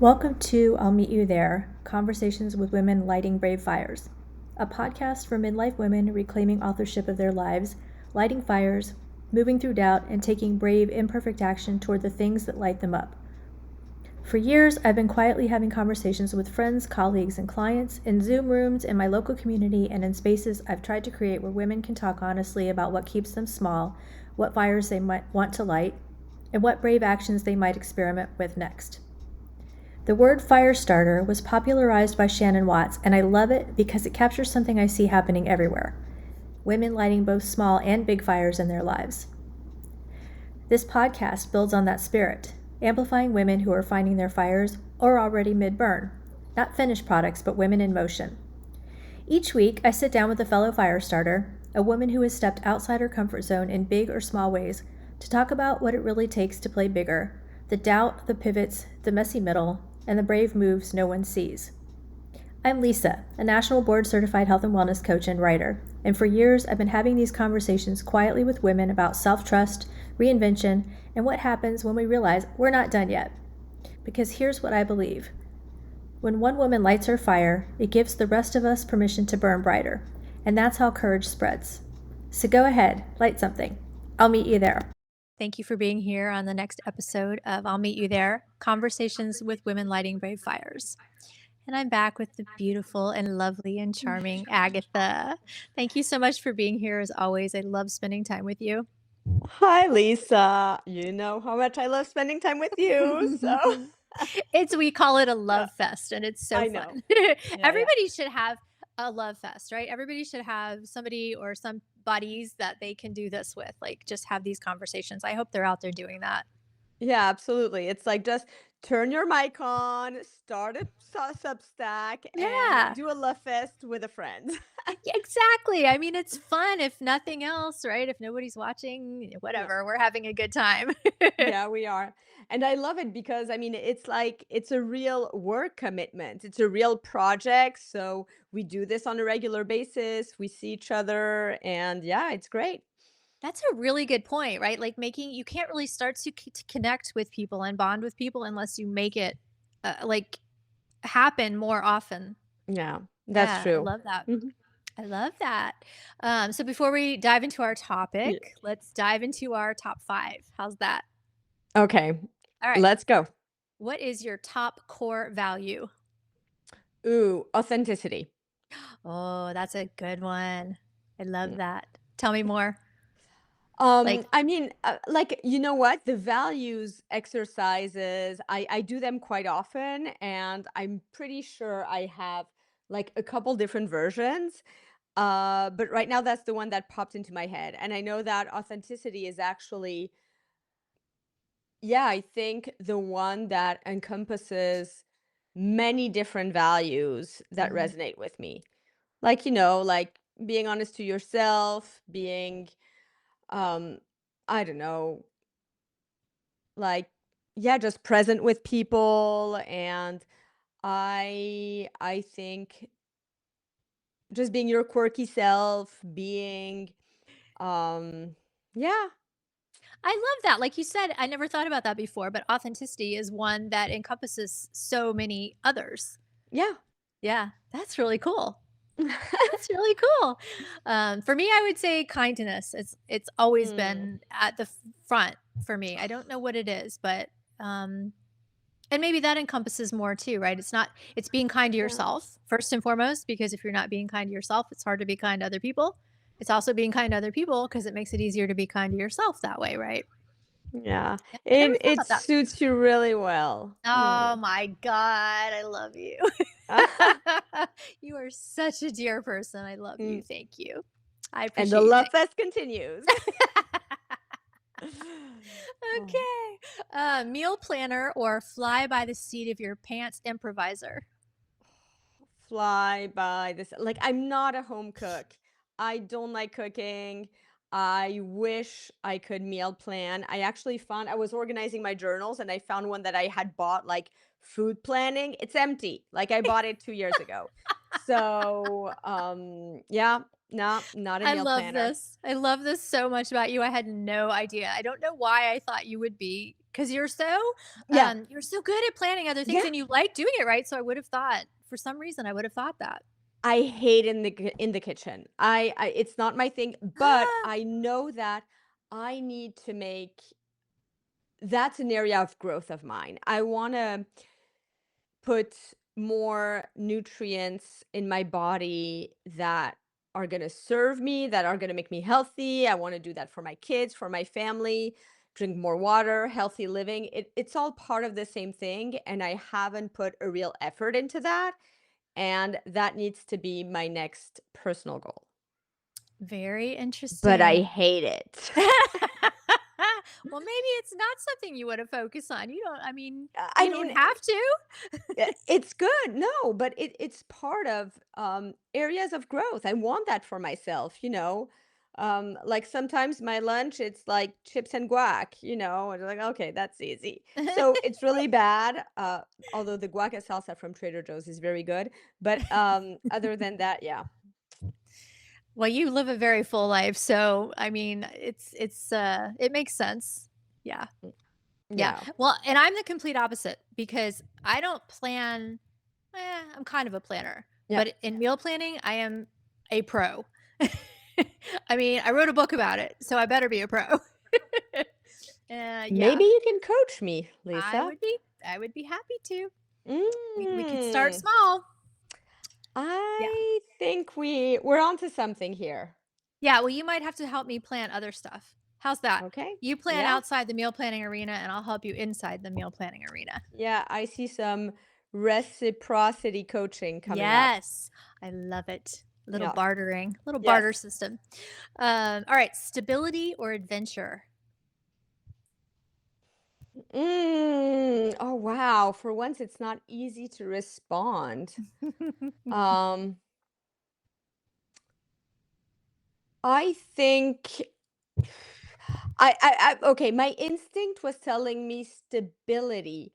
Welcome to I'll Meet You There Conversations with Women Lighting Brave Fires, a podcast for midlife women reclaiming authorship of their lives, lighting fires, moving through doubt, and taking brave, imperfect action toward the things that light them up. For years, I've been quietly having conversations with friends, colleagues, and clients in Zoom rooms, in my local community, and in spaces I've tried to create where women can talk honestly about what keeps them small, what fires they might want to light, and what brave actions they might experiment with next. The word fire starter was popularized by Shannon Watts, and I love it because it captures something I see happening everywhere: women lighting both small and big fires in their lives. This podcast builds on that spirit, amplifying women who are finding their fires or already mid-burn, not finished products, but women in motion. Each week, I sit down with a fellow fire starter, a woman who has stepped outside her comfort zone in big or small ways, to talk about what it really takes to play bigger, the doubt, the pivots, the messy middle, and the brave moves no one sees. I'm Lisa, a national board certified health and wellness coach and writer, and for years I've been having these conversations quietly with women about self-trust, reinvention, and what happens when we realize we're not done yet. Because here's what I believe. When one woman lights her fire, it gives the rest of us permission to burn brighter, and that's how courage spreads. So go ahead, light something. I'll meet you there. Thank you for being here on the next episode of I'll Meet You There, Conversations with Women Lighting Brave Fires. And I'm back with the beautiful and lovely and charming Agatha. Thank you so much for being here as always. I love spending time with you. Hi, Lisa. You know how much I love spending time with you. So, We call it a yeah, love fest, and it's so I know. fun. Yeah, yeah. Everybody should have a love fest, right? Everybody should have somebody or some buddies that they can do this with, like just have these conversations. I hope they're out there doing that. Yeah, absolutely. It's like just turn your mic on, start a Substack, and Yeah. do a love fest with a friend. Yeah, exactly. I mean, it's fun if nothing else, right? If nobody's watching, Yeah. whatever, we're having a good time. Yeah, we are. And I love it because I mean, it's like it's a real work commitment. It's a real project. So we do this on a regular basis. We see each other, and yeah, it's great. That's a really good point, right? Like making you can't really start to connect with people and bond with people unless you make it like happen more often. Yeah, that's Yeah, I true. love that. Mhm. I love that. So before we dive into our Yeah. topic, let's dive into our top 5. How's that? Okay, All right. let's go. What is your top core value? Ooh, authenticity. Oh, that's a good one. I love Yeah. that. Tell me more. Like, I mean, like, you know what? The values exercises, I do them quite often, and I'm pretty sure I have like a couple different versions. But right now that's the one that popped into my head. And I know that authenticity is actually, yeah, I think the one that encompasses many different values that mhm. resonate with me. Like, like being honest to yourself, being um I don't know, like, yeah, just present with people. And I think just being your quirky self, being um yeah. I love that. Like you said, I never thought about that before, but authenticity is one that encompasses so many others. Yeah. Yeah, that's really cool. That's really cool. For me, I would say kindness. It's always Mm, been at the front for me. I don't know what it is, but um, and maybe that encompasses more too, right? It's being kind to yeah. yourself first and foremost, because if you're not being kind to yourself, it's hard to be kind to other people. It's also being kind to other people because it makes it easier to be kind to yourself that way, right? Yeah. Yeah, I never It thought it about that. suits you really well. Oh Mm. my God, I love you. You are such a dear person. I love you. Mm. Thank you. I And the appreciate you love saying. fest continues. Oh. Okay. Meal planner or fly by the seat of your pants improviser? Fly by this, like, I'm not a home cook. I don't like cooking. I wish I could meal plan. I actually found, I was organizing my journals and I found one that I had bought, like, food planning. It's empty. Like, I bought it 2 years ago. So, yeah, no, not a I meal love planner. this. I love this so much about you. I had no idea. I don't know why I thought you would be. 'cause Yeah. you're so good at planning other things Yeah. and you like doing it, right? So I would have thought for some reason, I would have thought that. I hate in the kitchen. I it's not my thing, but Ah, I know that I need to make that's an area of growth of mine. I want to put more nutrients in my body that are going to serve me, that are going to make me healthy. I want to do that for my kids, for my family, drink more water, healthy living. It's all part of the same thing. And I haven't put a real effort into that. And that needs to be my next personal goal. very But I interesting. hate it. Well, maybe it's not something you wanna focus on. I You don't mean, have to. It's good. No, but it's part of areas of growth. I want that for myself, you know. Like sometimes my lunch, it's like chips and guac, you know, and like, okay, that's easy. So it's really bad. Although the guac and salsa from Trader Joe's is very good. But other than that, yeah. Well, you live a very full life, so, it makes sense. Yeah, Mm, yeah. yeah. Well, and I'm the complete opposite because I don't I'm kind of a planner, Yeah. but in meal planning, I am a pro. I wrote a book about it, so I better be a pro. Yeah, Maybe you can coach me, Lisa. I would be happy to. We could start Mm, small. Yeah. I think we're onto something here. Yeah, well, you might have to help me plan other stuff. How's that? Okay. You plan Yeah. outside the meal planning arena, and I'll help you inside the meal planning arena. Yeah, I see some reciprocity coaching coming up. Yes, I love it. Yeah. Little Yes. barter system. All right, stability or adventure? Oh wow. For once it's not easy to respond. Um I think okay, my instinct was telling me stability.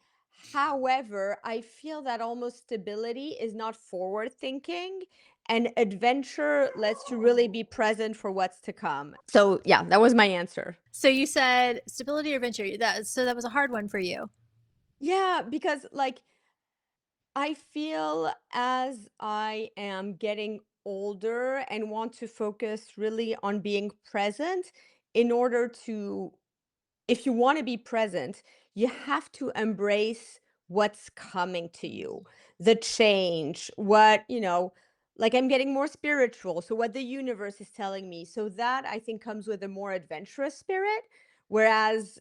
However, I feel that almost stability is not forward thinking and adventure lets you really be present for what's to come. So, yeah, that was my answer. So you said stability or adventure. That was a hard one for you. Yeah, because like I feel as I am getting older and want to focus really on being present in order to if you want to be present, you have to embrace what's coming to you, the change, what, like I'm getting more spiritual. So, what the universe is telling me. So, that I think comes with a more adventurous spirit. Whereas,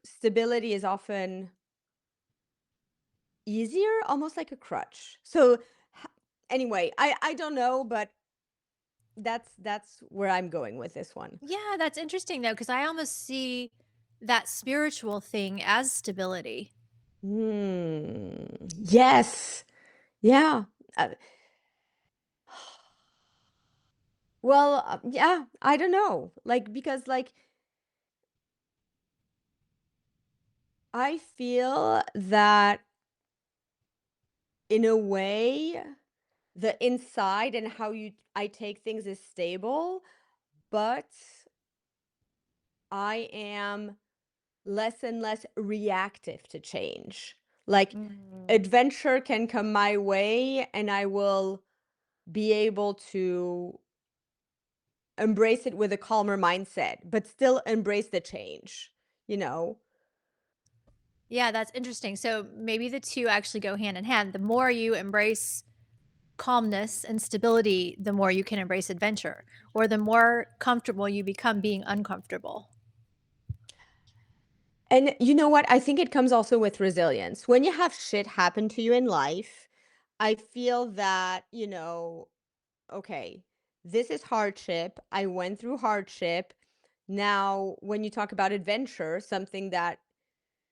stability is often easier, almost like a crutch. So, anyway, I don't know, but that's where I'm going with this one. Yeah, that's interesting though, because I almost see that spiritual thing as stability. Yes. Yeah. Uh, well, yeah, I don't know. Like because like I feel that in a way the inside and how you I take things is stable, but I am less and less reactive to change. Like Mm. adventure can come my way and I will be able to embrace it with a calmer mindset, but still embrace the change, you know? Yeah, that's interesting. So maybe the two actually go hand in hand. The more you embrace calmness and stability, the more you can embrace adventure, or the more comfortable you become being uncomfortable. And you know what? I think it comes also with resilience. When you have shit happen to you in life, I feel that, okay, this is hardship. I went through hardship. Now, when you talk about adventure, something that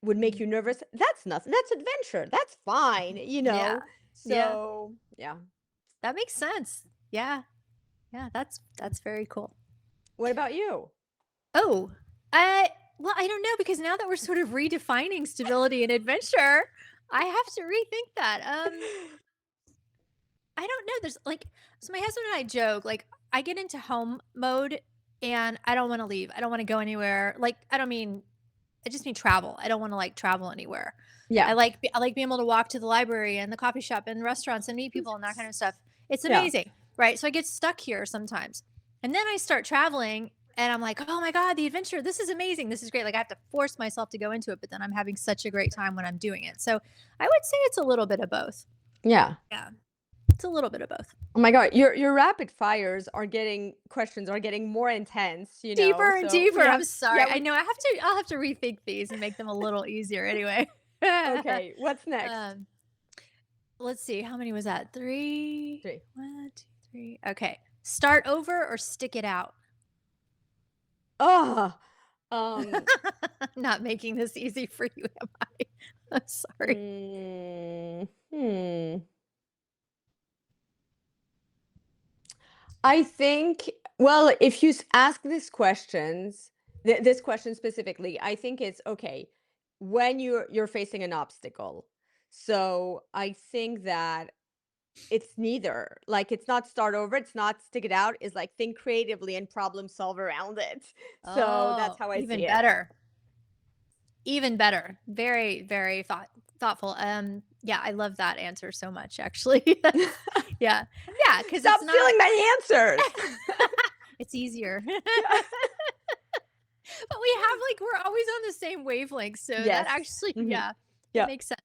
would make you nervous, that's nothing. That's adventure. That's fine, you Yeah. know? Yeah. So, yeah. That makes sense. Yeah. Yeah, that's very cool. What about you? Oh, I well, I don't know because now that we're sort of redefining stability and adventure, I have to rethink that. I don't know. So my husband and I joke, like, I get into home mode and I don't want to leave. I don't want to go anywhere. Like, I don't mean I just mean travel. I don't want to like travel anywhere. Yeah. I like being able to walk to the library and the coffee shop and restaurants and meet people and that kind of stuff. It's Yeah. amazing, right? So I get stuck here sometimes. And then I start traveling and I'm like, "Oh my god, the adventure. This is amazing. This is great." Like I have to force myself to go into it, but then I'm having such a great time when I'm doing it. So I would say it's a little bit of both. Yeah. Yeah. It's a little bit of both. Oh my God, your rapid fires are getting questions are getting more intense, Deeper and so deeper. yeah. I'm sorry. Yeah, I we know I'll have to rethink these and make them a little easier anyway. okay, what's next? um, let's see. How many was that? 3. 3. 1, 2, 3. Okay. Start over or stick it out? Oh, um, Not making this easy for you, am I? I'm sorry. hmm. I think, well, if you ask this question specifically, I think it's okay when you're facing an obstacle. So I think that it's neither. Like it's not start over, it's not stick it out. It's like think creatively and problem solve around it. So that's Oh, how I even see it. better. Even better. Very, very thoughtful. Yeah, I love that answer so much, actually. Yeah. Yeah, because Stop it's not stealing my answers. it's easier. Yeah. But we have like we're always on the same wavelength, so that Yes. actually Hmm. yeah, that Yeah. makes sense.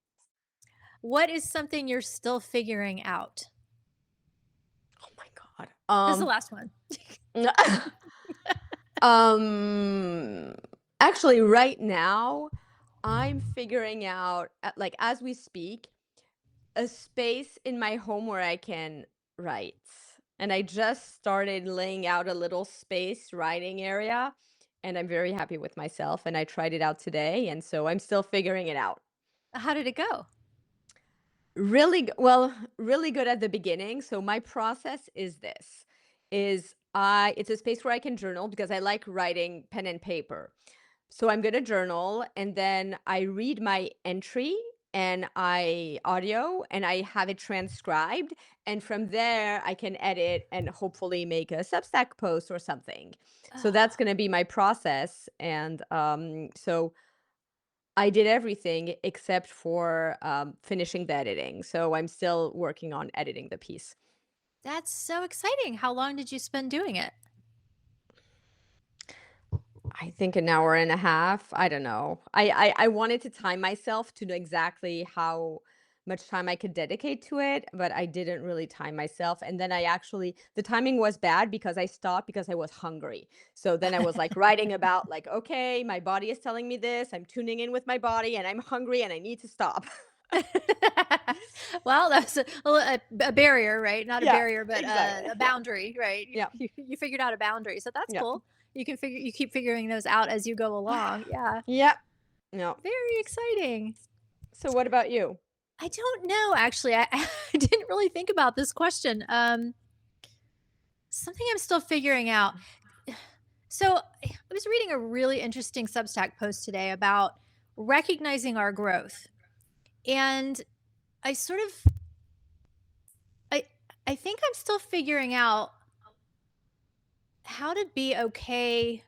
What is something you're still figuring out? Oh my God. This is the last one. Um, actually, right now, I'm figuring out, like, as we speak, a space in my home where I can write. And I just started laying out a little space writing area, and I'm very happy with myself. And I tried it out today, and so I'm still figuring it out. How did it go? Well, really good at the beginning. So my process is this is I it's a space where I can journal because I like writing pen and paper. So I'm going to journal and then I read my entry and I audio and I have it transcribed and from there I can edit and hopefully make a Substack post or something. So that's Oh, going to be my process and so I did everything except for, finishing the editing, so I'm still working on editing the piece. that's so exciting. How long did you spend doing it? I think an hour and a half, I don't know. I wanted to time myself to know exactly how much time I could dedicate to it, but I didn't really time myself, and then the timing was bad because I stopped because I was hungry. So then I was, like, writing about, like, "Okay, my body is telling me this, I'm tuning in with my body, and I'm hungry, and I need to stop." Well, that's a barrier, right? Not a Yeah, barrier, but exactly. a Yeah, boundary, right? yeah, You figured out a boundary, so that's yeah. cool. You keep figuring those out as you go along. Yeah, Yep. No. very exciting. So what about you? I don't know, actually. I didn't really think about this question. Something I'm still figuring out. So I was reading a really interesting Substack post today about recognizing our growth, and I sort of I I think I'm still figuring out how to be okay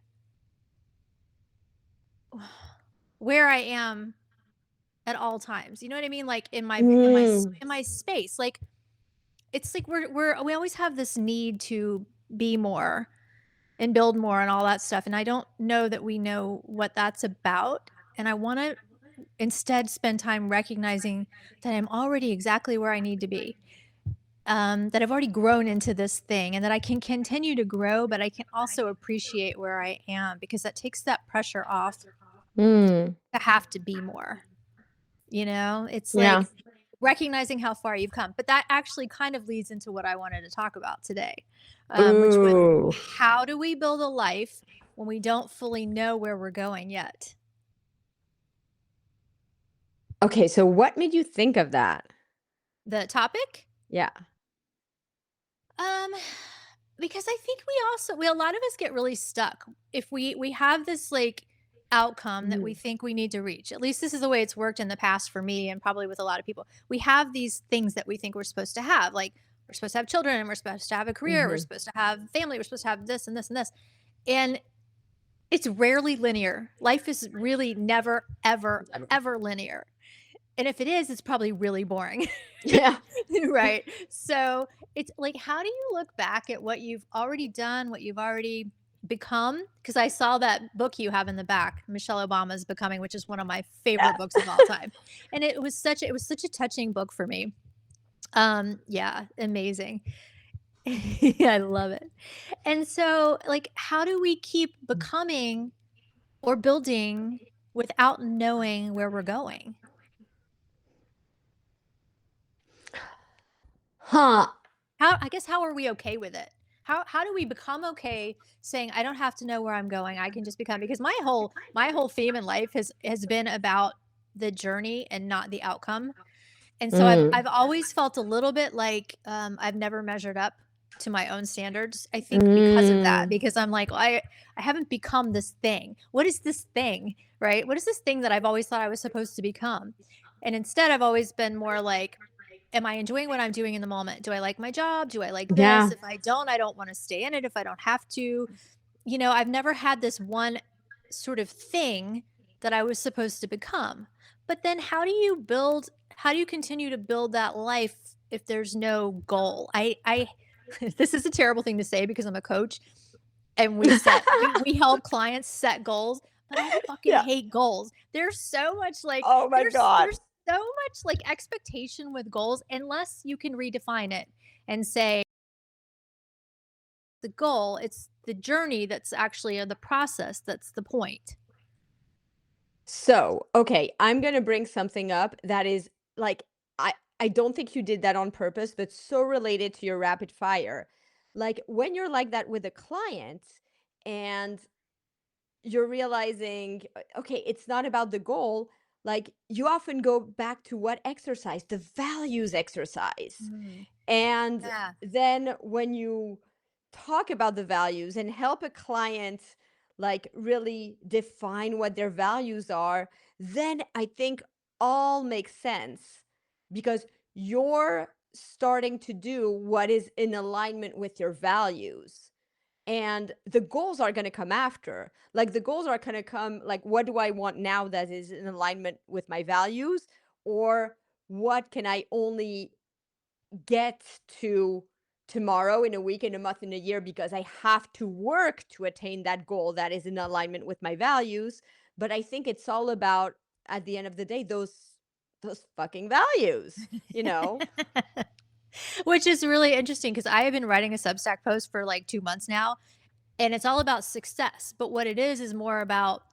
where I am at all times. You know what I mean? Like Mm. in my space. Like it's like we always have this need to be more and build more and all that stuff. And I don't know that we know what that's about. And I want to instead spend time recognizing that I'm already exactly where I need to be. That I've already grown into this thing and that I can continue to grow, but I can also appreciate where I am because that takes that pressure off Mm. to have to be more. You know, it's Yeah. like recognizing how far you've come. But that actually kind of leads into what I wanted to talk about today, which was Ooh. how do we build a life when we don't fully know where we're going yet? Okay, so what made you think of that? The topic? Yeah. Um, because I think we a lot of us get really stuck. If we have this like outcome that we Mhm. think we need to reach. At least this is the way it's worked in the past for me and probably with a lot of people. We have these things that we think we're supposed to have. Like we're supposed to have children, we're supposed to have a career, we're Mhm. supposed to have family, we're supposed to have this and this and this. And It's rarely linear. Life is really never, ever, ever linear. And if it is, it's probably really boring. Yeah. Right. So it's like, how do you look back at what you've already done, what you've already become? Because I saw that book you have in the back, Michelle Obama's Becoming, which is one of my favorite books of all time. And it was such a touching book for me. Yeah, amazing. I love it. And so, like, how do we keep becoming or building without knowing where we're going? Huh. How are we okay with it? How do we become okay saying I don't have to know where I'm going. I can just become because my whole theme in life has been about the journey and not the outcome. And so I've Mm. always felt a little bit like I've never measured up to my own standards. I think because of that, Mm. because I'm like, well, I haven't become this thing. What is this thing? Right? What is this thing that I've always thought I was supposed to become? And instead I've always been more like, am I enjoying what I'm doing in the moment? Do I like my job? Do I like this? Yeah. If I don't want to stay in it if I don't have to. I've never had this one sort of thing that I was supposed to become. But then how do you continue to build that life if there's no goal? I this is a terrible thing to say because I'm a coach and we help clients set goals, but I fucking Yeah. hate goals. Oh my God. There's so much like expectation with goals unless you can redefine it and say the goal, it's the journey that's actually the process that's the point. So, okay, I'm gonna bring something up that is like I don't think you did that on purpose, but so related to your rapid fire. Like when you're like that with a client and you're realizing, okay, it's not about the goal. Like you often go back to what exercise, the values exercise. Mm, And yeah. then when you talk about the values and help a client like really define what their values are, then I think all makes sense because you're starting to do what is in alignment with your values. And the goals are going to come after. Like the goals are going to come like, what do I want now that is in alignment with my values? Or what can I only get to tomorrow, in a week, in a month, in a year, because I have to work to attain that goal that is in alignment with my values. But I think it's all about, at the end of the day, those fucking values, you know? Which is really interesting because I have been writing a Substack post for like 2 months now, and it's all about success. But what it is more about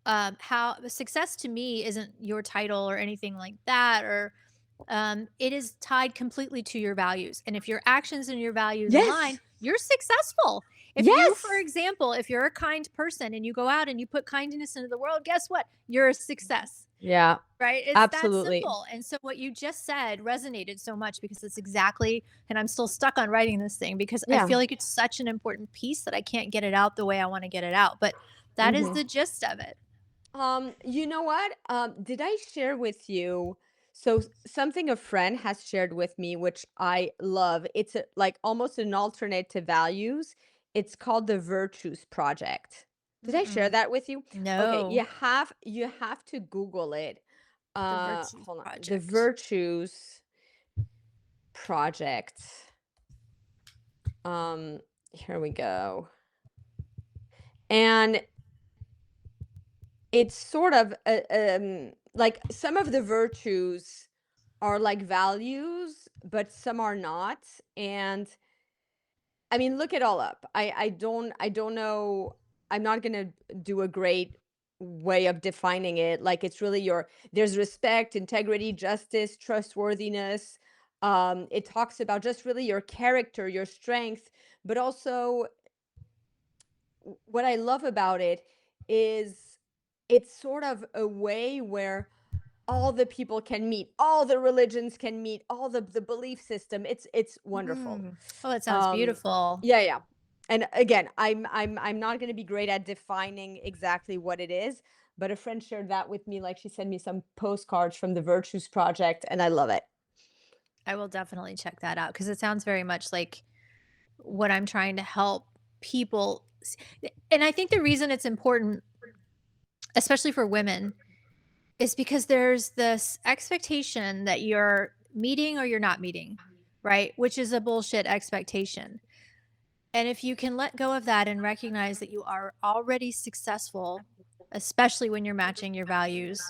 how success to me isn't your title or anything like that, or it is tied completely to your values. And if your actions and your values align, Yes. you're successful. If you, for Yes. example, if you're a kind person and you go out and you put kindness into the world, guess what? You're a success. Yeah, Right? It's that absolutely. simple. And so what you just said resonated so much because it's exactly, and I'm still stuck on writing this thing because I Yeah. feel like it's such an important piece that I can't get it out the way I want to get it out. But that is Mhm. the gist of it. You know what? Did I share with you? So something a friend has shared with me, which I love. It's like almost an alternate to values. It's called the Virtues Project. Did I share Mm-mm. that with you? Okay, No, you have to Google it. the Virtues Hold on. The Project. Virtues Project. Here we go. And it's sort of like some of the virtues are like values, but some are not. And I mean, look it all up. I don't know. I'm not gonna do a great way of defining it. Like it's really there's respect, integrity, justice, trustworthiness. It talks about just really your character, your strength, but also what I love about it is it's sort of a way where all the people can meet, all the religions can meet, all the belief system. It's wonderful. Mm. Oh, that sounds Um, beautiful. yeah, yeah. And again, I'm not going to be great at defining exactly what it is, but a friend shared that with me. Like she sent me some postcards from the Virtues Project, and I love it. I will definitely check that out because it sounds very much like what I'm trying to help people. s and I think the reason it's important, especially for women, is because there's this expectation that you're meeting or you're not meeting, right? Which is a bullshit expectation. And if you can let go of that and recognize that you are already successful, especially when you're matching your values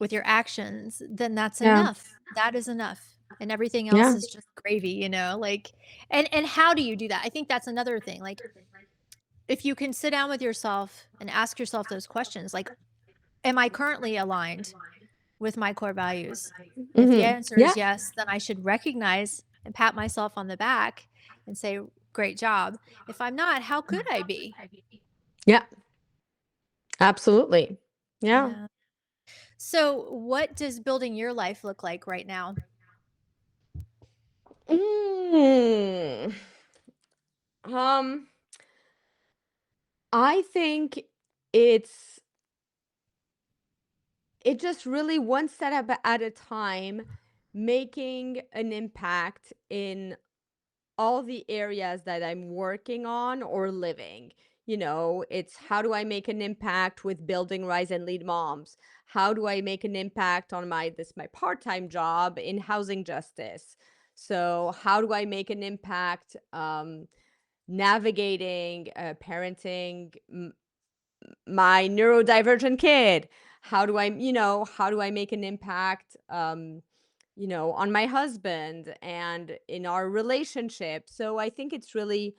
with your actions, then that's Yeah. enough. That is enough. And everything else Yeah. is just gravy, like and how do you do that? I think that's another thing. Like if you can sit down with yourself and ask yourself those questions, like, am I currently aligned with my core values? And if the answer Yeah. is yes, then I should recognize and pat myself on the back and say, great job. If I'm not, how could I be? Yeah. Absolutely. Yeah. Yeah. So, what does building your life look like right now? Mm. Um, I think it's it just really one step at a time, making an impact in all the areas that I'm working on or living. It's how do I make an impact with building Rise and Lead Moms? How do I make an impact on my part-time job in housing justice? So how do I make an impact navigating parenting my neurodivergent kid? How do I make an impact on my husband and in our relationship? So I think it's really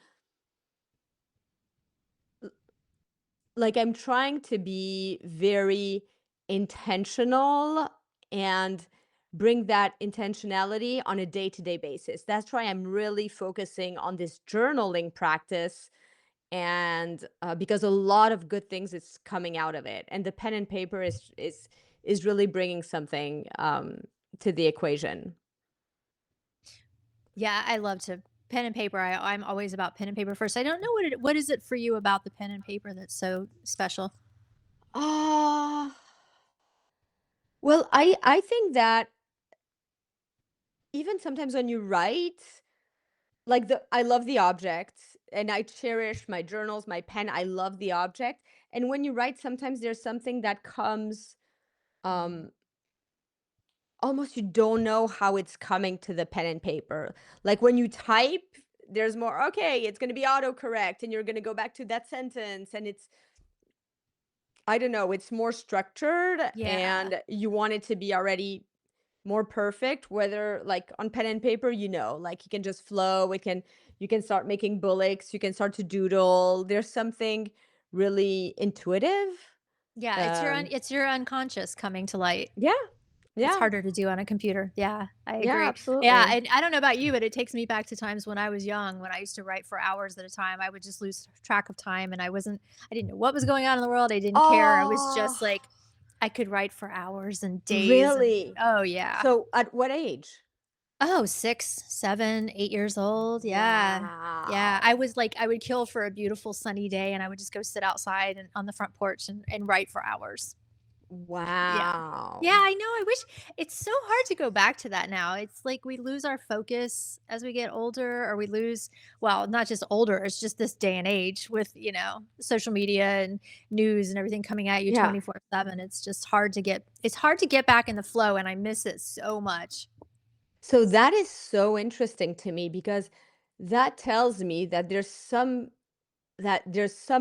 like I'm trying to be very intentional and bring that intentionality on a day-to-day basis. That's why I'm really focusing on this journaling practice, and because a lot of good things is coming out of it, and the pen and paper is really bringing something to the equation. Yeah, I love to pen and paper. I'm always about pen and paper first. I don't know what is it for you about the pen and paper that's so special? Ah, well, I think that even sometimes when you write, like I love the object and I cherish my journals, my pen. I love the object. And when you write, sometimes there's something that comes um almost you don't know how it's coming to the pen and paper. Like when you type, there's more, okay, it's going to be autocorrect and you're going to go back to that sentence, and it's I don't know, it's more structured Yeah. and you want it to be already more perfect, whether like on pen and paper, like you can just flow, you can start making bullets, you can start to doodle. There's something really intuitive. Yeah, Um, it's your unconscious coming to light. yeah, It's yeah, harder to do on a computer. Yeah, I yeah, agree. Yeah, absolutely. and I don't know about you, but it takes me back to times when I was young, when I used to write for hours at a time. I would just lose track of time and I didn't know what was going on in the world. I didn't care. I was Oh, just like I could write for hours and days and really? oh yeah. So at what age? Oh, 6, 7, 8 years old. Yeah. Yeah. I Wow. was like I would kill for a beautiful sunny day and I would just go sit outside and on the front porch and write for hours. Yeah. Yeah, Wow. I know, I wish it's so hard to go back to that now. It's like we lose our focus as we get older or we lose well, not just older, it's just this day and age with, social media and news and everything coming at you Yeah. 24/7. It's hard to get back in the flow and I miss it so much. So that is so interesting to me because that tells me that there's some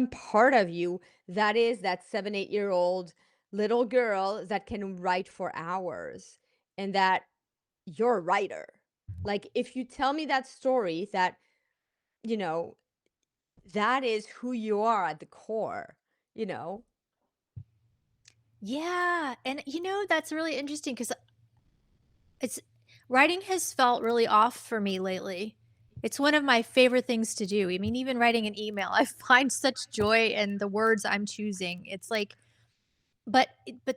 part of you that is that 7, 8-year old little girl that can write for hours, and that you're a writer. Like if you tell me that story, you know, that is who you are at the core, you know? Yeah, and that's really interesting because it's writing has felt really off for me lately. It's one of my favorite things to do. I mean, even writing an email, I find such joy in the words I'm choosing. It's like, but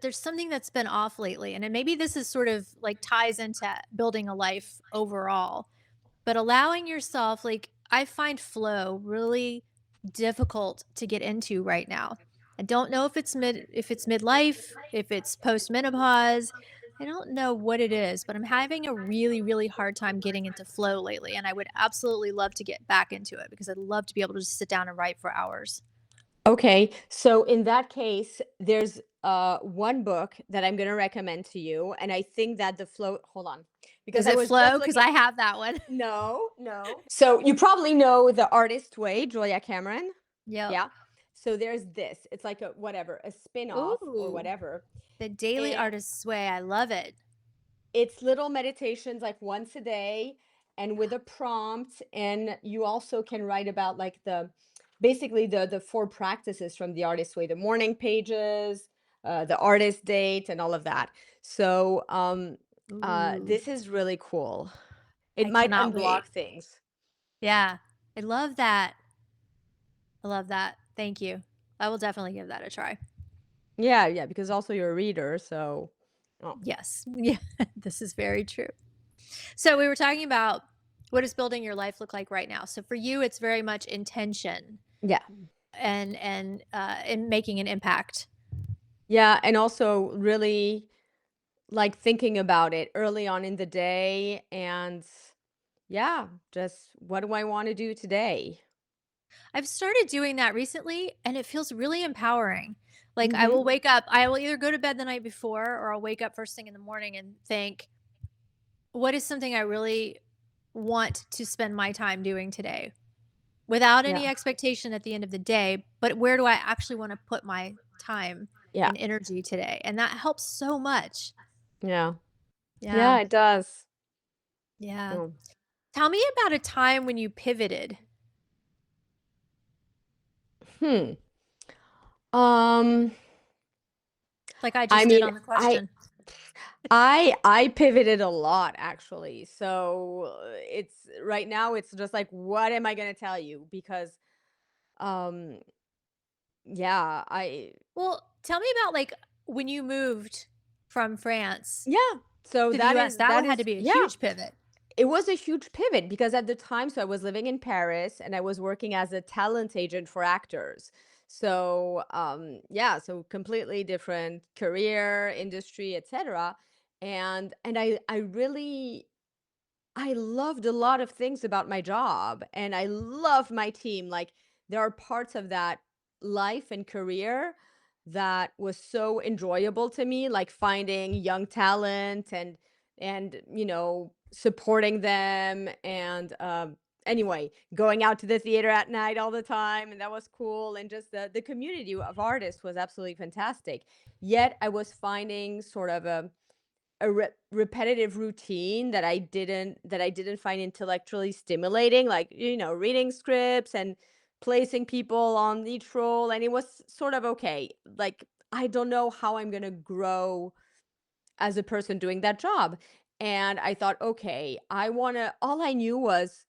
there's something that's been off lately, and then maybe this is sort of like ties into building a life overall. But allowing yourself, like, I find flow really difficult to get into right now. I don't know if it's midlife, if it's post menopause, I don't know what it is, but I'm having a really, really hard time getting into flow lately, and I would absolutely love to get back into it because I'd love to be able to just sit down and write for hours. Okay, so in that case, there's one book that I'm going to recommend to you, and I think that the flow. Hold on, because Is I it was just flow? Because looking. I have that one. No, no. So you probably know The Artist Way, Julia Cameron. Yep. Yeah. So there's this. It's like a whatever, a spin-off or Ooh, whatever. the Daily And Artist's Way. I love it. it's little meditations like once a day and with a prompt. And you also can write about like the basically the four practices from The Artist Way, the morning pages, the artist date, and all of that. So Ooh, this is really cool. It I might cannot unblock wait. things. Yeah, I love that. I love that. Thank you. I will definitely give that a try. Yeah, yeah, because also you're a reader, so oh, Yes. Yeah, this is very true. So we were talking about what does building your life look like right now. So for you, it's very much intention yeah. and making an impact. Yeah, and also really like thinking about it early on in the day and yeah, just what do I want to do today? I've started doing that recently, and it feels really empowering. Like I Mhm. will wake up, I will either go to bed the night before, or I'll wake up first thing in the morning and think, what is something I really want to spend my time doing today? Without Yeah. any expectation at the end of the day, but where do I actually wanna put my time Yeah. and energy today? And that helps so much. Yeah. Yeah, Yeah, it does. yeah. Oh. Tell me about a time when you pivoted, Hmm. Um like I I just did mean, on the question. I pivoted a lot actually. So it's right now it's just like what am I going to tell you because um yeah, I Well, tell me about, like, when you moved from France yeah. So to the US, that that would had to is be a yeah. huge pivot. It was a huge pivot because at the time, so I was living in Paris and I was working as a talent agent for actors. So yeah, so completely different career, industry, etc. And I really I loved a lot of things about my job and I loved my team. Like there are parts of that life and career that was so enjoyable to me, like finding young talent and supporting them and anyway, going out to the theater at night all the time and that was cool and just the community of artists was absolutely fantastic. Yet I was finding sort of a repetitive routine that I didn't find intellectually stimulating, like, reading scripts and placing people on each role, and it was sort of okay. Like, I don't know how I'm gonna grow as a person doing that job. And I thought, okay, all I knew was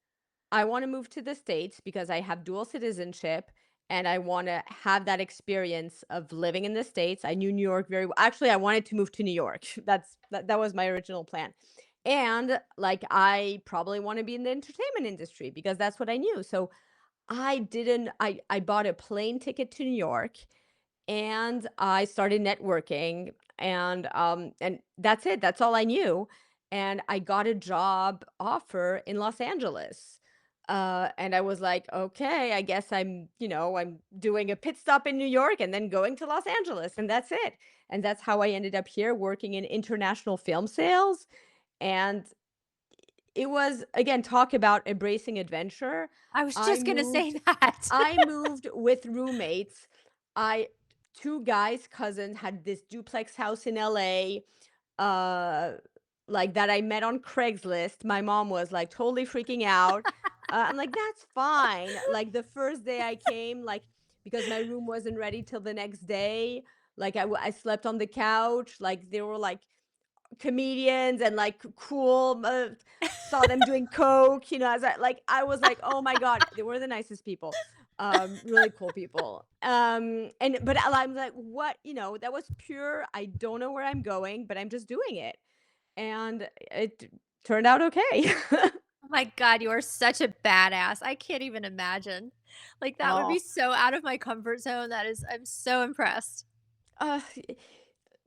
I want to move to the States because I have dual citizenship and I want to have that experience of living in the States. I knew New York very well. Actually, I wanted to move to New York. That was my original plan. And like I probably want to be in the entertainment industry because that's what I knew. So I didn't I bought a plane ticket to New York and I started networking and that's it. That's all I knew. And I got a job offer in Los Angeles. And I was like, okay, I guess I'm doing a pit stop in New York and then going to Los Angeles and that's it. And that's how I ended up here working in international film sales. And it was again talk about embracing adventure. I was I just gonna say moved that. I moved with roommates. I two guys cousins had this duplex house in LA uh like that I met on Craigslist. My mom was like totally freaking out. I'm like that's fine. Like the first day I came like because my room wasn't ready till the next day, like I slept on the couch, like they were like comedians and like cool saw them doing coke, as I was like, "Oh my god, they were the nicest people." Really cool people. And but I'm like, "What, that was pure. I don't know where I'm going, but I'm just doing it." And it turned out okay. Oh my god, you are such a badass. I can't even imagine. Like, that would be Oh. so out of my comfort zone. I'm so impressed. Uh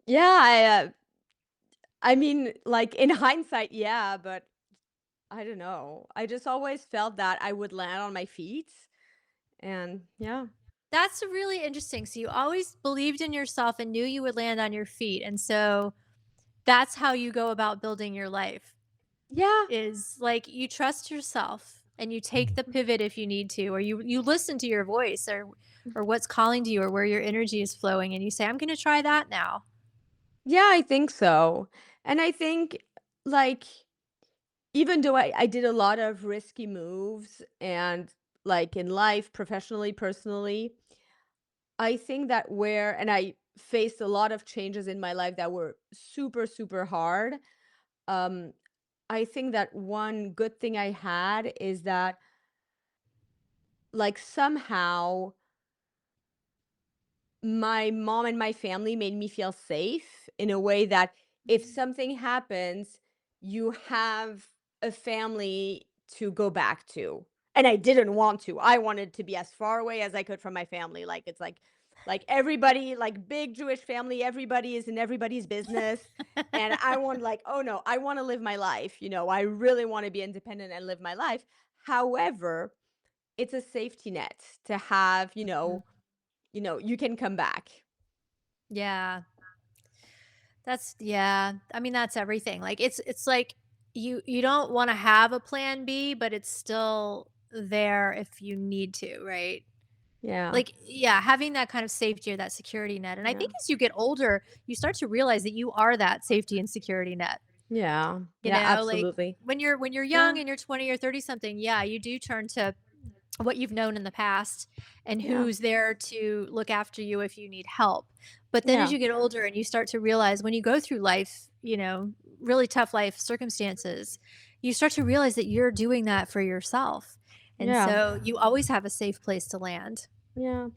yeah, I mean, like, in hindsight, yeah, but I don't know. I just always felt that I would land on my feet, and yeah. That's really interesting. So you always believed in yourself and knew you would land on your feet, and so that's how you go about building your life, Yeah. is, like, you trust yourself and you take the pivot if you need to, or you listen to your voice or what's calling to you or where your energy is flowing, and you say, "I'm gonna try that now." Yeah, I think so. And I think, like, even though I did a lot of risky moves and, like, in life, professionally, personally, I think that where and I faced a lot of changes in my life that were super, super hard. Um, I think that one good thing I had is that, like, somehow my mom and my family made me feel safe in a way that if Mhm. something happens, you have a family to go back to. And I didn't want to. I wanted to be as far away as I could from my family. Like it's like everybody, like big Jewish family, everybody is in everybody's business. And I want like, oh no, I want to live my life. I really want to be independent and live my life. However, it's a safety net to have, Mhm. you can come back. Yeah. Yeah. I mean, that's everything. Like it's like you don't want to have a plan B, but it's still there if you need to, right? Yeah. Like, yeah, having that kind of safety or that security net. And I Yeah. think as you get older, you start to realize that you are that safety and security net. Yeah. You Yeah, know, like absolutely. when you're Yeah. young and you're 20 or 30 something, yeah, you do turn to what you've known in the past and Yeah. who's there to look after you if you need help. But then as Yeah. you get older and you start to realize when you go through life, really tough life circumstances, you start to realize that you're doing that for yourself. And Yeah. so you always have a safe place to land. Yeah.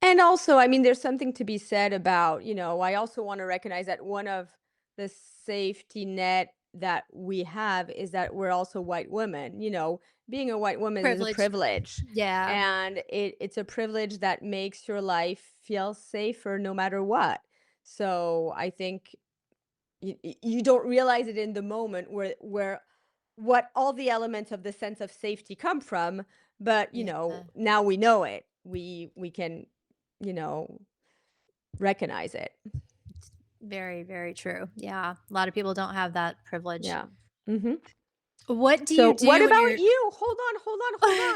And also, I mean, there's something to be said about, I also want to recognize that one of the safety net that we have is that we're also white women. Being a white woman is a Privilege. privilege. Yeah. And it's a privilege that makes your life feel safer no matter what. So I think you don't realize it in the moment where what all the elements of the sense of safety come from, but Yeah. now we know it, we can you know recognize it. Very, very true. Yeah. A lot of people don't have that privilege. Yeah. Hmm. What do So you what do when about you're you? Hold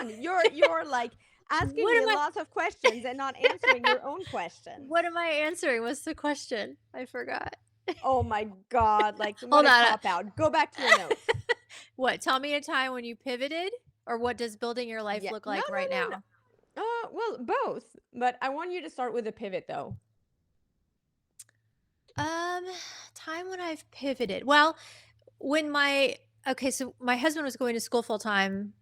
on, you're like asking What me am I lots of questions and not answering your own questions. what am I answering? What's the question? I forgot. Oh my god, like what Hold a on. cop out. Go back to your notes. What? Tell me a time when you pivoted, or what does building your life Yeah, look no, like right no, no, now? no. Well, both, but I want you to start with a pivot though. Um, time when I've pivoted. Well, when my okay, so my husband was going to school full time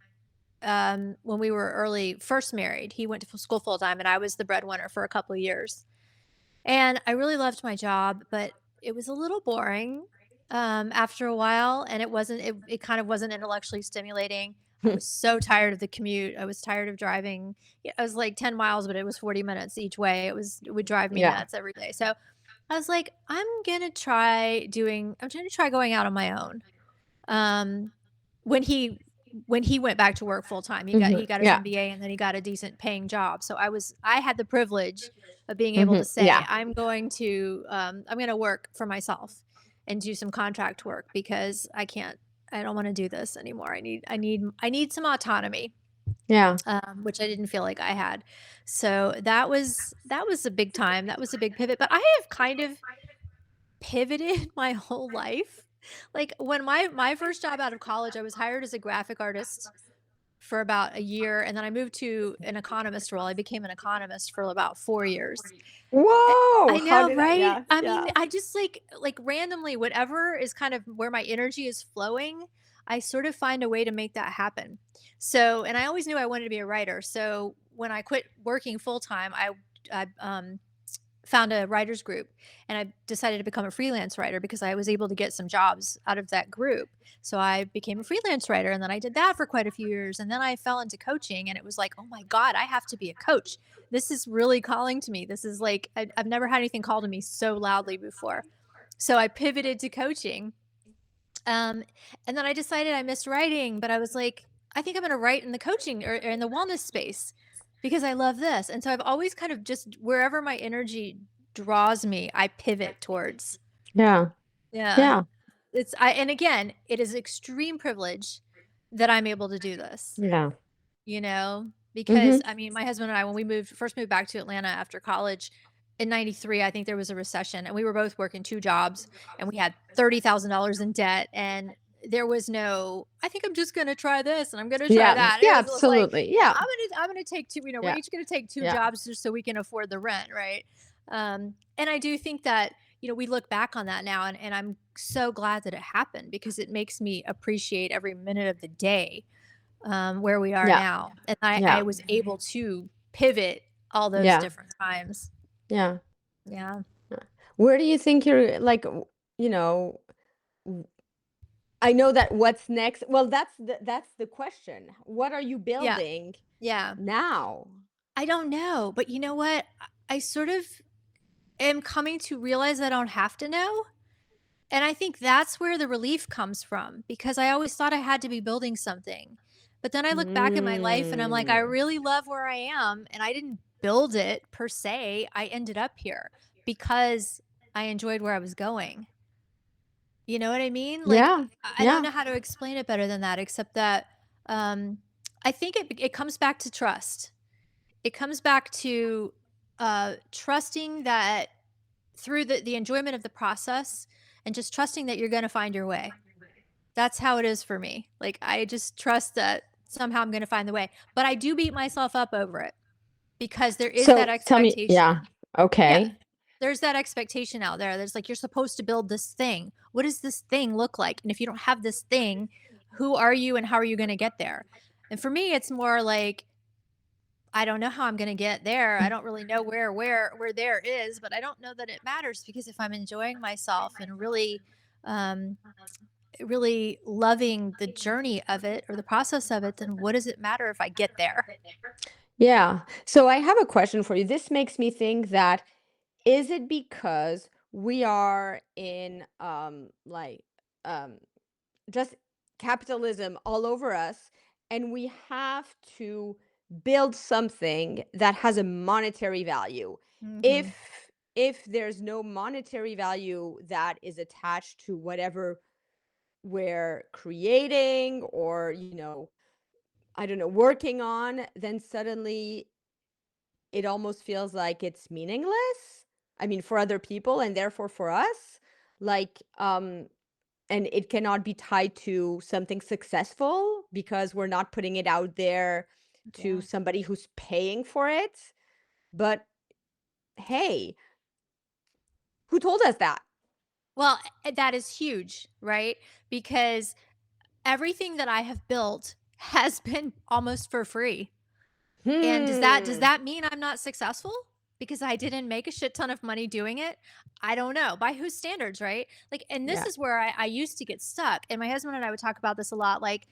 when we were early first married. He went to school full time and I was the breadwinner for a couple of years. And I really loved my job, but it was a little boring, after a while, and it kind of wasn't intellectually stimulating. I was so tired of the commute. I was tired of driving. Yeah, I was like 10 miles, but it was 40 minutes each way. It would drive me Yeah. nuts every day. So I was like, I'm gonna try going out on my own. Um, when he went back to work full time, he got his Yeah. MBA and then he got a decent paying job. So I had the privilege of being able to say, Yeah. I'm gonna work for myself and do some contract work because I don't want to do this anymore. I need some autonomy, Yeah. which I didn't feel like I had. So that was a big time. That was a big pivot. But I have kind of pivoted my whole life. Like, when my first job out of college, I was hired as a graphic artist for about a year, and then I moved to an economist role. I became an economist for about 4 years. Eh Whoa! I How know, did I right? yeah, I mean, yeah. I just, randomly, whatever is kind of where my energy is flowing, I sort of find a way to make that happen. So and I always knew I wanted to be a writer, so when I quit working full time, I found a writers group and I decided to become a freelance writer because I was able to get some jobs out of that group. So I became a freelance writer and then I did that for quite a few years and then I fell into coaching and it was like, "Oh my god, I have to be a coach. This is really calling to me." This is like I've never had anything called to me so loudly before. So I pivoted to coaching. Um, and then I decided I missed writing, but I was like, I think I'm going to write in the coaching or in the wellness space because I love this. And so I've always kind of just wherever my energy draws me, I pivot towards. Yeah. Yeah. Yeah. And again, it is extreme privilege that I'm able to do this. Yeah. You know? Because, Mhm. I mean, my husband and I, when we first moved back to Atlanta after college in '93, I think there was a recession, and we were both working 2 jobs, and we had $30,000 in debt, and there was no, "I think I'm just gonna try this, and I'm gonna try Yeah. that." Yeah, It was just like, absolutely. "Yeah, Yeah. I'm gonna take 2, we're Yeah. each gonna take 2 Yeah. jobs just so we can afford the rent," right? And I do think that, we look back on that now, and I'm so glad that it happened because it makes me appreciate every minute of the day, where we are Yeah. now. And I Yeah. was able to pivot all those Yeah. different times. Yeah. Yeah. Yeah. Where do you think you're like, you know, w- I know that what's next. Well, that's the question. What are you Yeah. building Yeah. now? I don't know, but you know what? I sort of am coming to realize I don't have to know. And I think that's where the relief comes from because I always thought I had to be building something. But then I look back at my life and I'm like, I Mm. really love where I am. And I didn't build it per se. I ended up here because I enjoyed where I was going. You know what I mean? Like, Yeah. I don't Yeah. know how to explain it better than that, except that, um, I think it comes back to trust. It comes back to, trusting that through the enjoyment of the process and just trusting that you're gonna find your way. That's how it is for me. Like, I just trust that somehow I'm gonna find the way, but I do beat myself up over it because there is that So tell me, yeah. expectation. Yeah. Okay. There's that expectation out there. There's like, you're supposed to build this thing. What does this thing look like? And if you don't have this thing, who are you and how are you going to get there? And for me, it's more like, I don't know how I'm going to get there. I don't really know where there is, but I don't know that it matters because if I'm enjoying myself and um, really loving the journey of it or the process of it, then what does it matter if I get there? Yeah. So I have a question for you. This makes me think that is it because we are in um just capitalism all over us and we have to build something that has a monetary value. Hmm. If there's no monetary value that is attached to whatever we're creating or, I don't know, working on, then suddenly it almost feels like it's meaningless. I mean, for other people and therefore for us. Like, and it cannot be tied to something successful because we're not putting it out there to Yeah. somebody who's paying for it. But hey, who told us that? Well, that is huge, right? Because everything that I have built has been almost for free. And does Hmm. that mean I'm not successful? Because I didn't make a shit ton of money doing it? I don't know. By whose standards, right? Like, and this Yeah. is where I used to get stuck. And my husband and I would talk about this a lot. Like,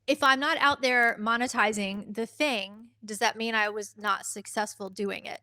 if I'm not out there monetizing the thing, does that mean I was not successful doing it?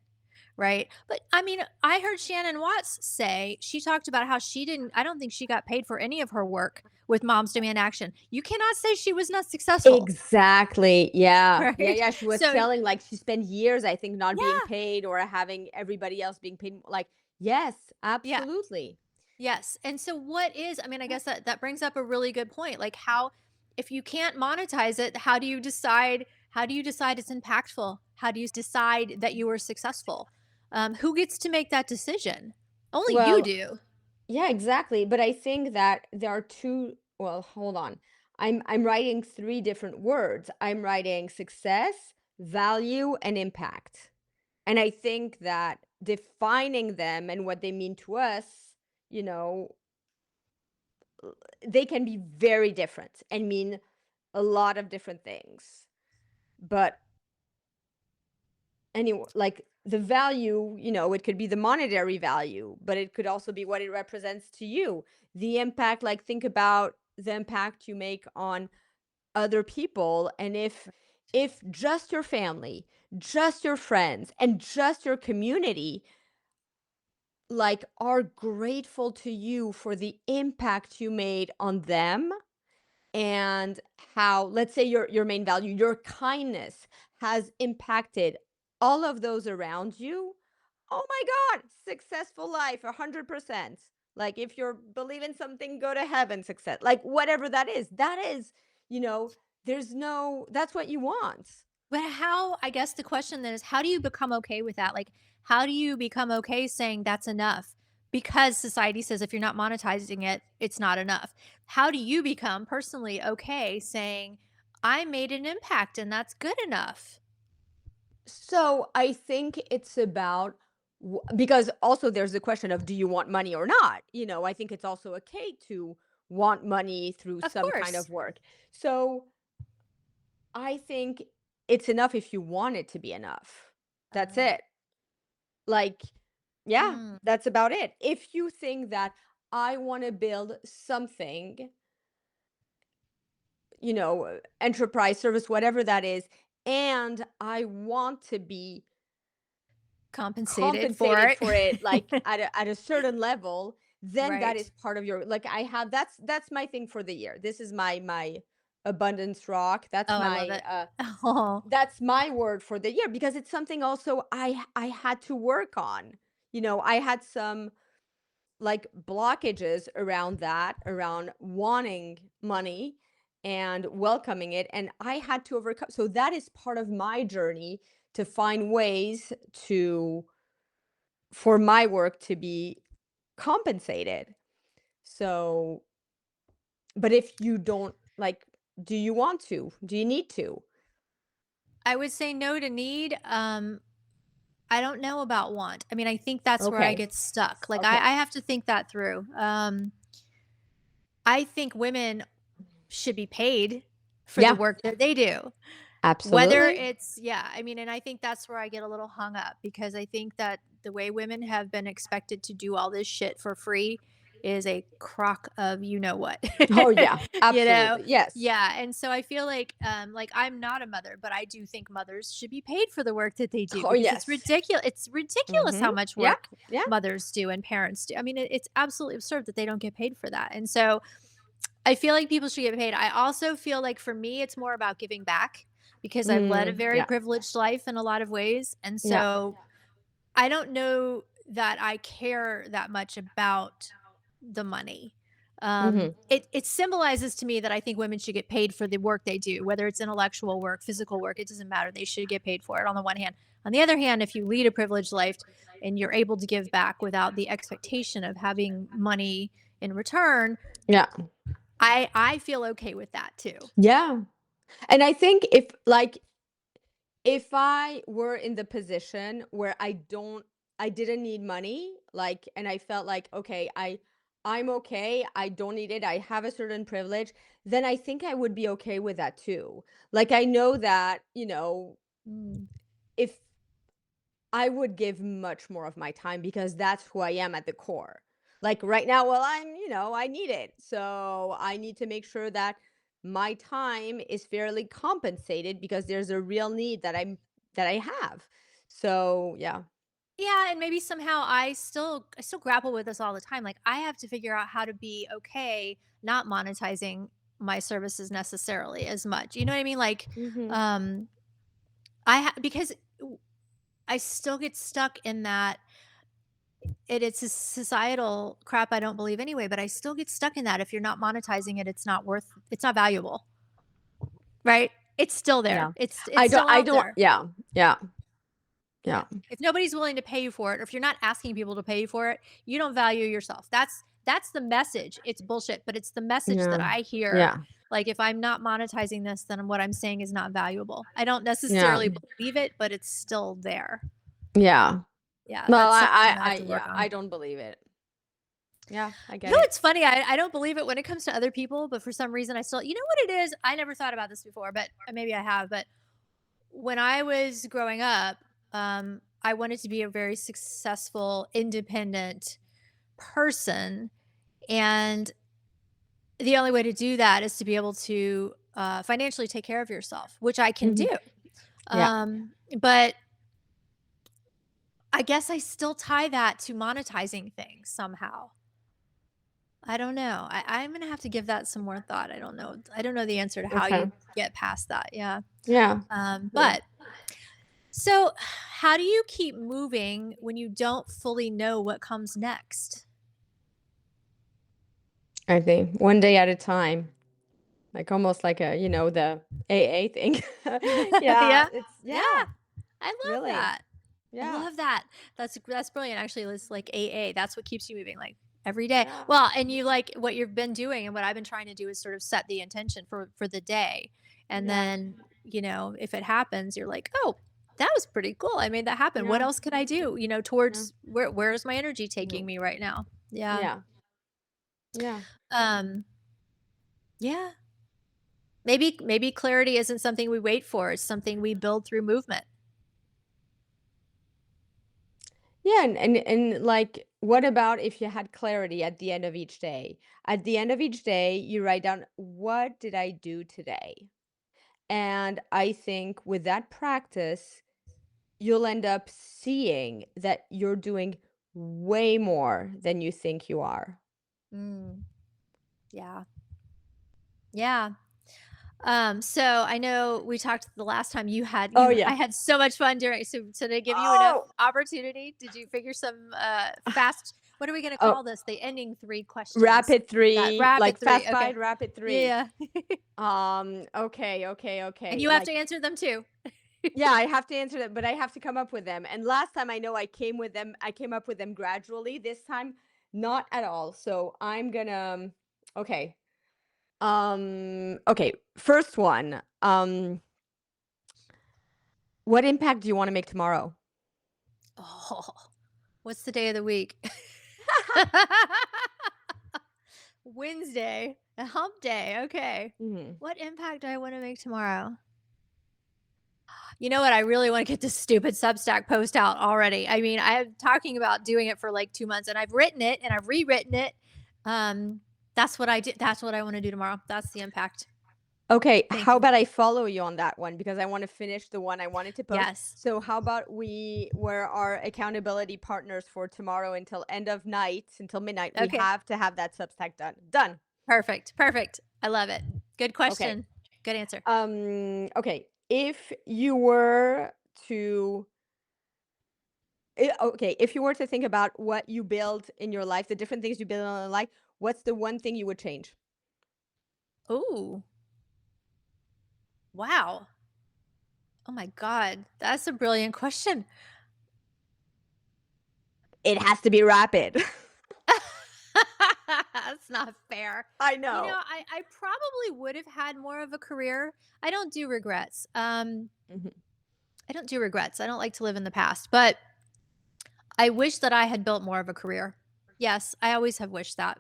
Right. But I mean, I heard Shannon Watts say, she talked about how I don't think she got paid for any of her work with Moms Demand Action. You cannot say she was not successful. Exactly. Yeah. Yeah. Right. Yeah. She was So, telling like she spent years, I think, not being yeah. paid or having everybody else being paid. Like, yes, Yeah. absolutely. Yes. And so I mean, I guess that brings up a really good point. Like, how, if you can't monetize it, how do you decide it's impactful? How do you decide that you were successful? Who gets to make that decision? Only you Well, do. yeah, exactly. But I think that there are two, well, hold on. I'm writing three different words. I'm writing success, value, and impact. And I think that defining them and what they mean to us, you know, they can be very different and mean a lot of different things. But anyway, like the value, it could be the monetary value, but it could also be what it represents to you. The impact, like think about the impact you make on other people. And if just your family, just your friends, and just your community like are grateful to you for the impact you made on them, and how, let's say, your main value, your kindness, has impacted all of those around you. Oh my god, successful life 100%. Like if you're believing something, go to heaven, success, like whatever that is, you know, there's no, that's what you want. But how, I guess the question then is, how do you become okay with that? Like, how do you become okay saying that's enough? Because society says if you're not monetizing it, it's not enough. How do you become personally okay saying, I made an impact and that's good enough? So I think it's about, because also there's the question of, do you want money or not? You know, I think it's also okay to want money through Of some kind course. of work. So I think it's enough if you want it to be enough. That's Uh, it. Like, yeah, mm, that's about it. If you think that I want to build something, enterprise, service, whatever that is, and I want to be compensated for compensated it. for it, like at a certain level, then that Right. is part of your, like, I have, that's my thing for the year. This is my abundance rock. Oh, I love it. Oh, That's my word for the year, because it's something also I had to work on. I had some, like, blockages around that, around wanting money and welcoming it, and I had to overcome. So that is part of my journey, to find ways to for my work to be compensated. So, but if you don't, like, do you want to? Do you need to? I would say no to need. I don't know about want. I mean, I think that's where I Okay. get stuck. Like Okay. I have to think that through. I think women should be paid for the Yeah, work that they do. Whether absolutely. it's yeah, I mean, and I think that's where I get a little hung up because I think that the way women have been expected to do all this shit for free is a crock of you know what. Oh, yeah, You know? absolutely. Yes. Yeah, and so I feel like I'm not a mother, but I do think mothers should be paid for the work that they do Oh, because yes. it's ridiculous Mhm. how much Yeah. work Yeah. mothers do and parents do. I mean, it's absolutely absurd that they don't get paid for that. And so I feel like people should get paid. I also feel like for me, it's more about giving back because I've led a very Yeah. privileged life in a lot of ways. And Yeah. so I don't know that I care that much about the money. Mhm. It symbolizes to me that I think women should get paid for the work they do, whether it's intellectual work, physical work, it doesn't matter. They should get paid for it on the one hand. On the other hand, if you lead a privileged life and you're able to give back without the expectation of having money in return, Yeah. I feel okay with that too. Yeah. And I think, if I were in the position where I didn't need money, like, and I felt like, okay, I'm okay, I don't need it, I have a certain privilege, then I think I would be okay with that too. Like, I know that, Mm. if I would give much more of my time, because that's who I am at the core. Like right now, well, I need it. So I need to make sure that my time is fairly compensated, because there's a real need that I have. So, yeah. Yeah, and maybe somehow I still grapple with this all the time. Like I have to figure out how to be okay not monetizing my services necessarily as much. You know what I mean? Like Mhm. um because I still get stuck in that it's a societal crap I don't believe anyway, but I still get stuck in that if you're not monetizing it, it's not valuable, right? It's still there. Yeah. It's still I out don't, there. yeah. Yeah. Yeah. Yeah. If nobody's willing to pay you for it, or if you're not asking people to pay you for it, you don't value yourself. That's the message. It's bullshit, but it's the message that Yeah. I hear. Yeah. Like if I'm not monetizing this, then what I'm saying is not valuable. I don't Yeah. necessarily believe it, but it's still there. Yeah. Yeah, Well, that's something I have to work yeah, on. I don't believe it. Yeah, I You get know it. what's funny? I don't believe it when it comes to other people, but for some reason I still you know what it is? I never thought about this before, but maybe I have, but when I was growing up, I wanted to be a very successful, independent person. And the only way to do that is to be able to financially take care of yourself, which I can do. Mhm. Yeah. But I guess I still tie that to monetizing things somehow. I don't know. I'm gonna have to give that some more thought. I don't know. I don't know the answer to how Okay. you get past that. Yeah. Yeah. Yeah. But so how do you keep moving when you don't fully know what comes next? I think one day at a time, like almost like a, the AA thing. Yeah, Yeah. it's Yeah. yeah, I love really. that. I Yeah. love that. That's brilliant. Actually, it's like AA. That's what keeps you moving, like every day. Yeah. Well, and you like what you've been doing, and what I've been trying to do is sort of set the intention for the day, and Yeah. then if it happens, you're like, oh, that was pretty cool. I made that happen. What Yeah. else can I do? Yeah. Towards where's my energy taking Mhm. me right now? Yeah. Yeah. Yeah. Um. Yeah. Maybe clarity isn't something we wait for. It's something we build through movement. Yeah, and like, what about if you had clarity at the end of each day? At the end of each day, you write down, what did I do today? And I think with that practice, you'll end up seeing that you're doing way more than you think you are. Mm, yeah. Yeah. So I know we talked the last time Oh I yeah. had so much fun during so to give you enough Oh. opportunity, did you figure some fast what are we gonna Oh, call this? The ending three questions. rapid That three, rapid like three. fast Okay. five, rapid three. Yeah. Okay, okay, And okay. you have to Like, answer them too. yeah, I have to answer that, but I have to come up with them. And last time I know I came up with them gradually. This time, not at all. So I'm gonna, okay. Okay. First one. What impact do you want to make tomorrow? Oh, what's the day of the week? Wednesday, a hump day. Okay. Mhm. What impact do I want to make tomorrow? You know what? I really want to get this stupid Substack post out already. I mean, I'm talking about doing it for like 2 months, and I've written it and I've rewritten it. Um, that's what I did. That's what I want to do tomorrow. That's the impact. Okay, Thank how you. about I follow you on that one because I want to finish the one I wanted to post. Yes. So how about we're our accountability partners for tomorrow until end of night, until midnight. We Okay. have to have that Substack done. Done. Perfect. Perfect. I love it. Good Okay. question. Good answer. Okay. If you were to okay, if you were to think about what you build in your life, the different things you build in your life, what's the one thing you would change? Ooh. Wow. Oh my God. That's a brilliant question. It has to be rapid. That's not fair. I know. I probably would have had more of a career. I don't do regrets. Mhm. I don't do regrets. I don't like to live in the past, but I wish that I had built more of a career. Yes, I always have wished that.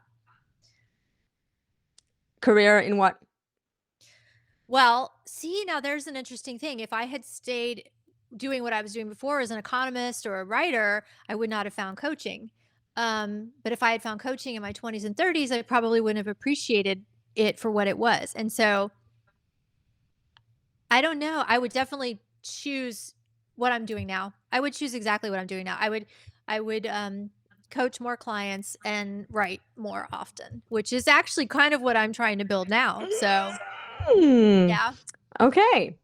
Career in what? Well, see, now there's an interesting thing. If I had stayed doing what I was doing before as an economist or a writer, I would not have found coaching. But if I had found coaching in my 20s and 30s, I probably wouldn't have appreciated it for what it was. And so I don't know. I would definitely choose what I'm doing now. I would choose exactly what I'm doing now. I would coach more clients and write more often, which is actually kind of what I'm trying to build now. So, Mm. yeah. Okay.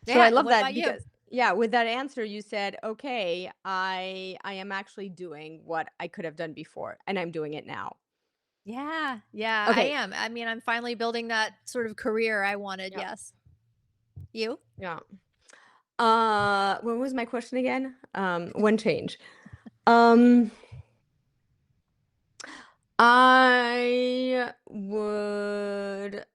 So I Yeah, and love what that about you? because yeah, with that answer you said, "Okay, I am actually doing what I could have done before and I'm doing it now." Yeah, yeah, I Okay. am. I mean, I'm finally building that sort of career I wanted, Yeah. yes. You? Yeah. What was my question again? One change. Um, I would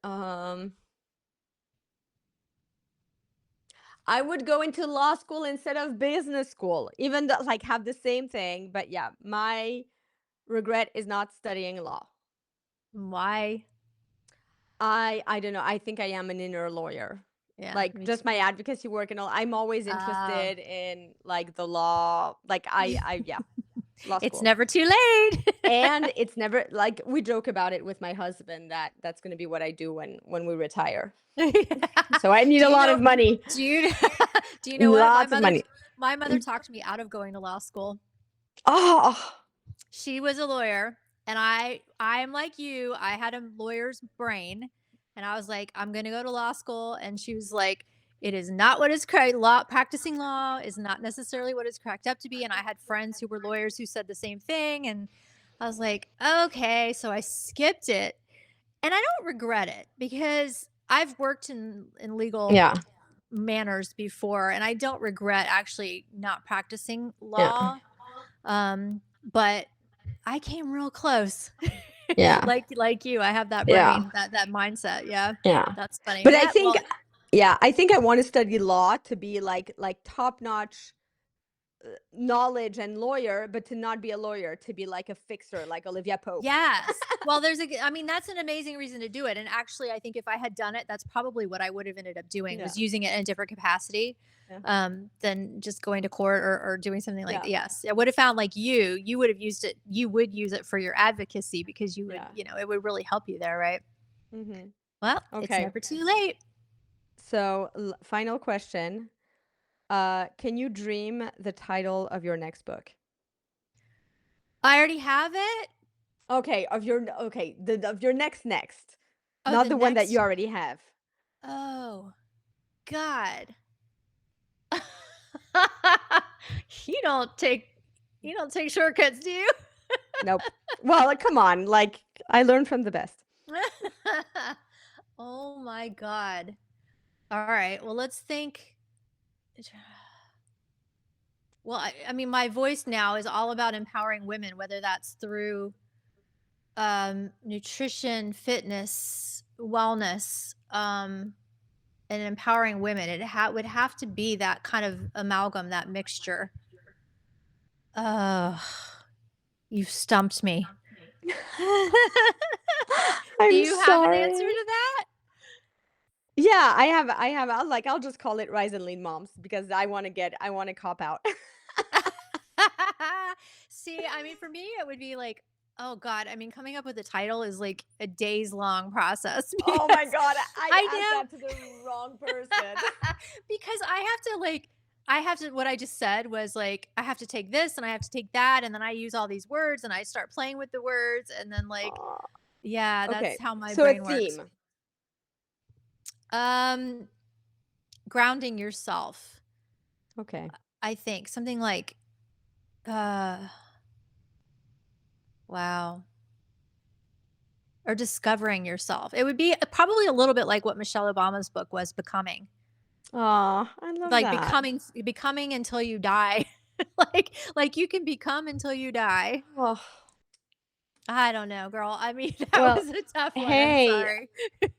I would go into law school instead of business school, even though like have the same thing. But yeah, my regret is not studying law. Why? I don't know. I think I am an inner lawyer. Yeah, Like me just too. my advocacy work and all. I'm always Oh. interested in like the law. Like I yeah, law It's school. never too late. And it's never like we joke about it with my husband that that's going to be what I do when we retire. So I need Do a you lot know of money. do you Do you know what? Lots of money. My mother talked me out of going to law school. Oh, She was a lawyer, and I'm like you, I had a lawyer's brain, and I was like, "I'm gonna go to law school," and she was like, "It is not what is correct. Law Practicing law is not necessarily what it's cracked up to be," and I had friends who were lawyers who said the same thing, and I was like, "Okay," so I skipped it, and I don't regret it because I've worked in legal yeah, manners before, and I don't regret actually not practicing yeah, law, but I came real close. yeah, Like you, I have that yeah, brain, that mindset, yeah. yeah. That's funny. But I Yeah, think, well, yeah, I think I want to study law to be like top notch knowledge and lawyer, but to not be a lawyer, to be like a fixer, like Olivia Pope. yes. Well, I mean, that's an amazing reason to do it, and actually, I think if I had done it, that's probably what I would have ended up doing, Yeah, was using it in a different capacity, yeah, than just going to court or doing something like yeah, yes. I would have found like you would have used it you would use it for your advocacy because you would yeah. it would really help you there, right? Hmm. Well, it's Okay. never too late. So, final question. Can you dream the title of your next book? I already have it. Okay, of your next, Oh, not the the one that you next. already have. Oh, God. You don't take you don't take shortcuts, do you? Nope. Well, come on, like I learned from the best. Oh my God. All right. Well, let's think. Well, I mean, my voice now is all about empowering women, whether that's through nutrition, fitness, wellness, and empowering women. Would have to be that kind of amalgam, that mixture. Oh, you've stumped me. Do I'm you have an answer sorry. to that? Yeah, I have I'll just call it Rise and Lean Moms because I want to cop out. See, I mean, for me, it would be like, oh God, I mean, coming up with a title is like a days long process Oh my because god, I I asked know that to the wrong person. because I have to, what I just said was like, I have to take this and I have to take that. And then I use all these words and I start playing with the words. And then, like, Aw. yeah, that's Okay. how my So a brain works. theme. Um, Grounding yourself, Okay. I think something like, uh, wow. Or discovering yourself. It would be probably a little bit like what Michelle Obama's book was, Becoming. Aw, I love Like that. becoming until you die. Like you can become until you die. Oh, I don't know, girl. I mean, that well, was a tough one. I'm hey, sorry.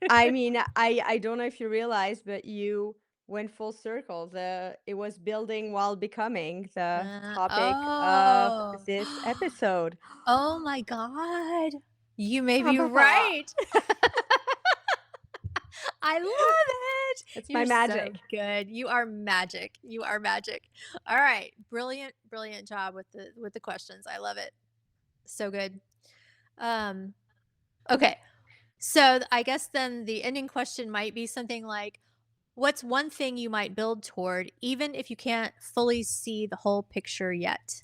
I mean, I don't know if you realized, but you went full circle. The It was building while becoming the topic of Oh. this episode. Oh my god. You may Ba, be ba, ba. right. I love it. It's my You're so magic. good. You are magic. You are magic. All right. Brilliant, brilliant job with the questions. I love it. So good. Um, okay. So I guess then the ending question might be something like, what's one thing you might build toward, even if you can't fully see the whole picture yet?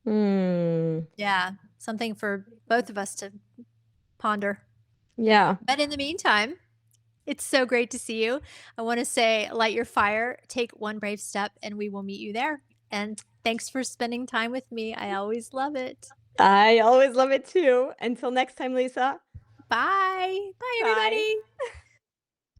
Hmm. Yeah. Something for both of us to ponder. Yeah. But in the meantime, it's so great to see you. I want to say, light your fire, take one brave step, and we will meet you there. And thanks for spending time with me. I always love it. I always love it too. Until next time, Lisa. Bye. Bye, Bye. everybody.